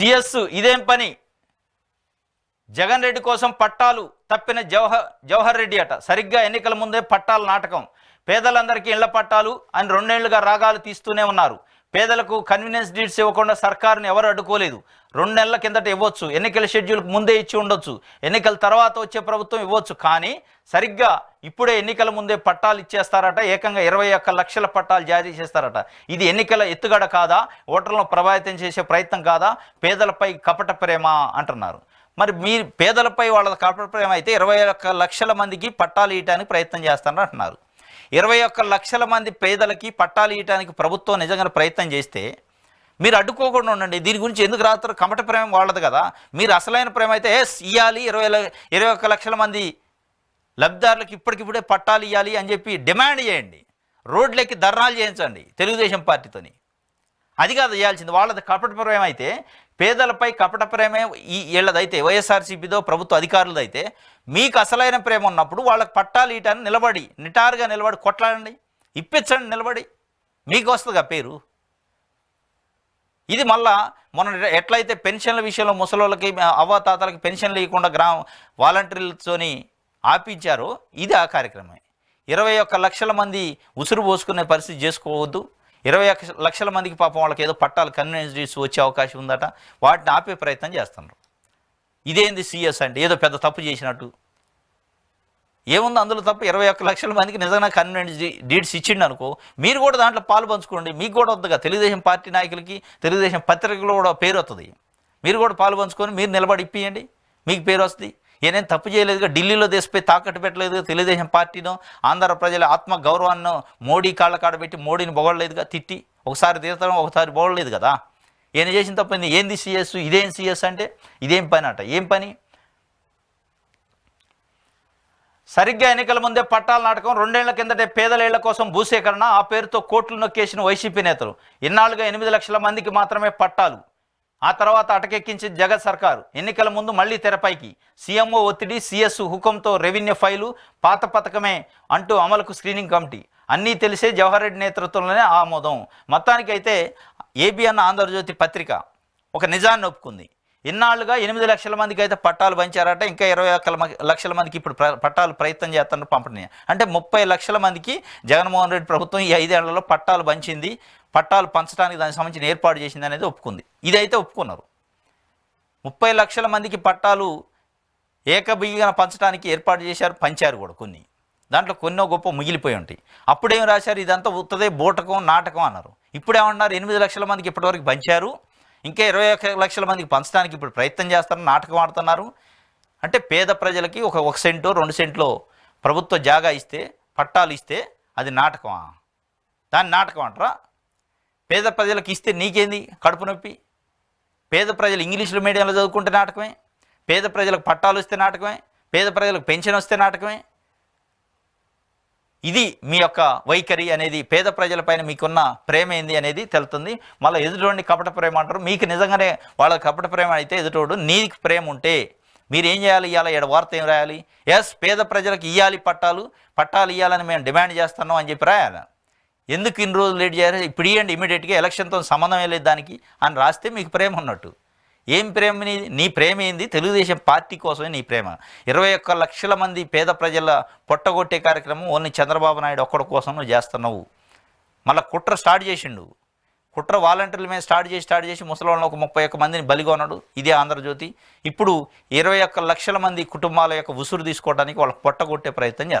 TS ఇదేం పని? జగన్ రెడ్డి కోసం పట్టాలు తప్పిన జవహర్ రెడ్డి అట. సరిగ్గా ఎన్నికల ముందే పట్టాల నాటకం. పేదలందరికీ ఇళ్ల పట్టాలు అని 2 ఏళ్లుగా రాగాలు తీస్తూనే ఉన్నారు. పేదలకు కన్వీనియన్స్ డీడ్స్ ఇవ్వకుండా సర్కారుని ఎవరు అడ్డుకోలేదు. 2 నెలల కిందట ఇవ్వచ్చు, ఎన్నికల షెడ్యూల్కి ముందే ఇచ్చి ఉండొచ్చు, ఎన్నికల తర్వాత వచ్చే ప్రభుత్వం ఇవ్వచ్చు. కానీ సరిగ్గా ఇప్పుడే ఎన్నికల ముందే పట్టాలు ఇచ్చేస్తారట. ఏకంగా 21 లక్షల పట్టాలు జారీ చేస్తారట. ఇది ఎన్నికల ఎత్తుగడ కాదా? ఓటర్లను ప్రభావితం చేసే ప్రయత్నం కాదా? పేదలపై కపట ప్రేమ అంటున్నారు. మరి మీ పేదలపై వాళ్ళ కపట ప్రేమ అయితే 21 లక్షల మందికి పట్టాలు ఇవ్వడానికి ప్రయత్నం చేస్తారని అంటున్నారు. 21 లక్షల మంది పేదలకి పట్టాలు ఇవ్వడానికి ప్రభుత్వం నిజంగా ప్రయత్నం చేస్తే మీరు అడ్డుకోకుండా ఉండండి. దీని గురించి ఎందుకు రాత్రి కపట ప్రేమ వాళ్ళది కదా. మీరు అసలైన ప్రేమ అయితే ఇవ్వాలి, 21 లక్షల మంది లబ్ధిదారులకు ఇప్పటికిప్పుడే పట్టాలు ఇవ్వాలి అని చెప్పి డిమాండ్ చేయండి. రోడ్లెక్కి ధర్నాలు చేయించండి తెలుగుదేశం పార్టీతోని. అది కాదు చేయాల్సింది. వాళ్ళది కపట ప్రేమ అయితే, పేదలపై కపట ప్రేమే వీళ్ళదైతే, వైఎస్ఆర్సీపీదో ప్రభుత్వ అధికారులదైతే, మీకు అసలైన ప్రేమ ఉన్నప్పుడు వాళ్ళకి పట్టాలు ఇవ్వటాన్ని నిలబడి నిటారుగా నిలబడి కొట్లాడండి, ఇప్పించండి నిలబడి, మీకు వస్తుందిగా పేరు. ఇది మళ్ళా మనం ఎట్లయితే పెన్షన్ల విషయంలో ముసలోళ్ళకి అవ్వాతాతలకి పెన్షన్లు ఇవ్వకుండా వాలంటీర్లతోని ఆపించారో ఇది ఆ కార్యక్రమమే. 21 లక్షల మంది ఉసురు పోసుకునే పరిస్థితి చేసుకోవద్దు. 21 లక్షల మందికి పాపం వాళ్ళకి ఏదో పట్టాలు కన్వీనియన్స్ డీడ్స్ వచ్చే అవకాశం ఉందట, వాటిని ఆపే ప్రయత్నం చేస్తున్నారు. ఇదేంది సిఎస్ అంటే ఏదో పెద్ద తప్పు చేసినట్టు. ఏముంది అందులో తప్పు? 21 లక్షల మందికి నిజంగా కన్వీనియన్స్ డీడ్స్ ఇచ్చిండు అనుకో, మీరు కూడా దాంట్లో పాలు పంచుకోండి. మీకు కూడా వద్దుగా, తెలుగుదేశం పార్టీ నాయకులకి తెలుగుదేశం పత్రికలో కూడా పేరు వస్తుంది. మీరు కూడా పాలు పంచుకొని మీరు నిలబడి ఇప్పియండి, మీకు పేరు వస్తుంది. ఏనేం తప్పు చేయలేదుగా, ఢిల్లీలో దేశపై తాకట్టు పెట్టలేదుగా, తెలుగుదేశం పార్టీనో ఆంధ్ర ప్రజల ఆత్మ గౌరవాన్ని మోడీ కాళ్ళ కాడబెట్టి మోడీని పొగడలేదుగా, తిట్టి ఒకసారి తీర్థం ఒకసారి పొగడలేదు కదా. ఈయన చేసిన తప్పింది. ఏంది సిఎస్? ఇదేం సిఎస్ అంటే ఇదేం పని అట. ఏం పని? సరిగ్గా ఎన్నికల ముందే పట్టాల నాటకం. 2 ఏళ్ల కిందటే పేదల ఇళ్ల కోసం భూసేకరణ, ఆ పేరుతో కోట్లు నొక్కేసిన వైసీపీ నేతలు. ఇన్నాళ్ళుగా 8 లక్షల మందికి మాత్రమే పట్టాలు, ఆ తర్వాత అటకెక్కించిన జగన్ సర్కారు. ఎన్నికల ముందు మళ్లీ తెరపైకి. సీఎంఓ ఒత్తిడి, సీఎస్ హుకంతో రెవెన్యూ ఫైలు, పాత పథకమే అంటూ అమలుకు స్క్రీనింగ్ కమిటీ. అన్నీ తెలిసే జవహర్ రెడ్డి నేతృత్వంలోనే ఆమోదం. మొత్తానికి అయితే ఏబిఎన్ ఆంధ్రజ్యోతి పత్రిక ఒక నిజాన్ని ఒప్పుకుంది. ఇన్నాళ్ళుగా 8 లక్షల మందికి అయితే పట్టాలు పంచారట. ఇంకా 21 లక్షల మందికి ఇప్పుడు పట్టాలు ప్రయత్నం చేస్తున్నారు పంపిణీ. అంటే 30 లక్షల మందికి జగన్మోహన్ రెడ్డి ప్రభుత్వం ఈ 5 ఏళ్లలో పట్టాలు పంచింది, పట్టాలు పంచడానికి దానికి సంబంధించిన ఏర్పాటు చేసింది అనేది ఒప్పుకుంది. ఇదైతే ఒప్పుకున్నారు. 30 లక్షల మందికి పట్టాలు ఏకబిగిగా పంచడానికి ఏర్పాటు చేశారు, పంచారు కూడా. దాంట్లో కొన్నో గొప్ప మిగిలిపోయి ఉంటాయి. అప్పుడేం రాశారు? ఇదంతా ఉత్తదే బూటకం నాటకం అన్నారు. ఇప్పుడేమన్నారు? 8 లక్షల మందికి ఇప్పటివరకు పంచారు, ఇంకా 21 లక్షల మందికి పంచడానికి ఇప్పుడు ప్రయత్నం చేస్తారు, నాటకం ఆడుతున్నారు. అంటే పేద ప్రజలకి ఒక సెంటో 2 సెంట్లో ప్రభుత్వ జాగా ఇస్తే, పట్టాలు ఇస్తే అది నాటకమా? దాన్ని నాటకం అంటారా? పేద ప్రజలకు ఇస్తే నీకేంది కడుపు నొప్పి? పేద ప్రజలు ఇంగ్లీషులో మీడియంలో చదువుకుంటే నాటకమే, పేద ప్రజలకు పట్టాలు వస్తే నాటకమే, పేద ప్రజలకు పెన్షన్ వస్తే నాటకమే. ఇది మీ యొక్క వైఖరి అనేది, పేద ప్రజలపైన మీకున్న ప్రేమ ఏంది అనేది తెలుస్తుంది. మళ్ళీ ఎదుటోడిని కపట ప్రేమ అంటారు. మీకు నిజంగానే వాళ్ళ కపట ప్రేమ అయితే, ఎదుటోడు నీకు ప్రేమ ఉంటే మీరేం చేయాలి? ఇవ్వాలి వార్త ఏం రాయాలి? ఎస్, పేద ప్రజలకు ఇవ్వాలి పట్టాలు ఇవ్వాలని మేము డిమాండ్ చేస్తున్నాం అని చెప్పి రాయాలి. ఎందుకు ఇన్ని రోజులు లేట్ చేయాలి? ఇప్పుడు ఇవ్వండి ఇమీడియట్గా, ఎలక్షన్తో సంబంధమే లేదు దానికి అని రాస్తే మీకు ప్రేమ ఉన్నట్టు. ఏం ప్రేమ నీ ప్రేమ ఏంది? తెలుగుదేశం పార్టీ కోసమే నీ ప్రేమ. 21 లక్షల మంది పేద ప్రజల పొట్టగొట్టే కార్యక్రమం ఓన్లీ చంద్రబాబు నాయుడు ఒక్కడి కోసం నువ్వు చేస్తున్నావు. మళ్ళీ కుట్ర స్టార్ట్ చేసిండు. కుట్ర వాలంటీర్ల మీద స్టార్ట్ చేసి ముసలివాళ్ళని ఒక 31 మందిని బలిగా ఉన్నాడు. ఇదే ఆంధ్రజ్యోతి. ఇప్పుడు 21 లక్షల మంది కుటుంబాల యొక్క ఉసురు తీసుకోవడానికి వాళ్ళకి పొట్టగొట్టే ప్రయత్నం చేస్తారు.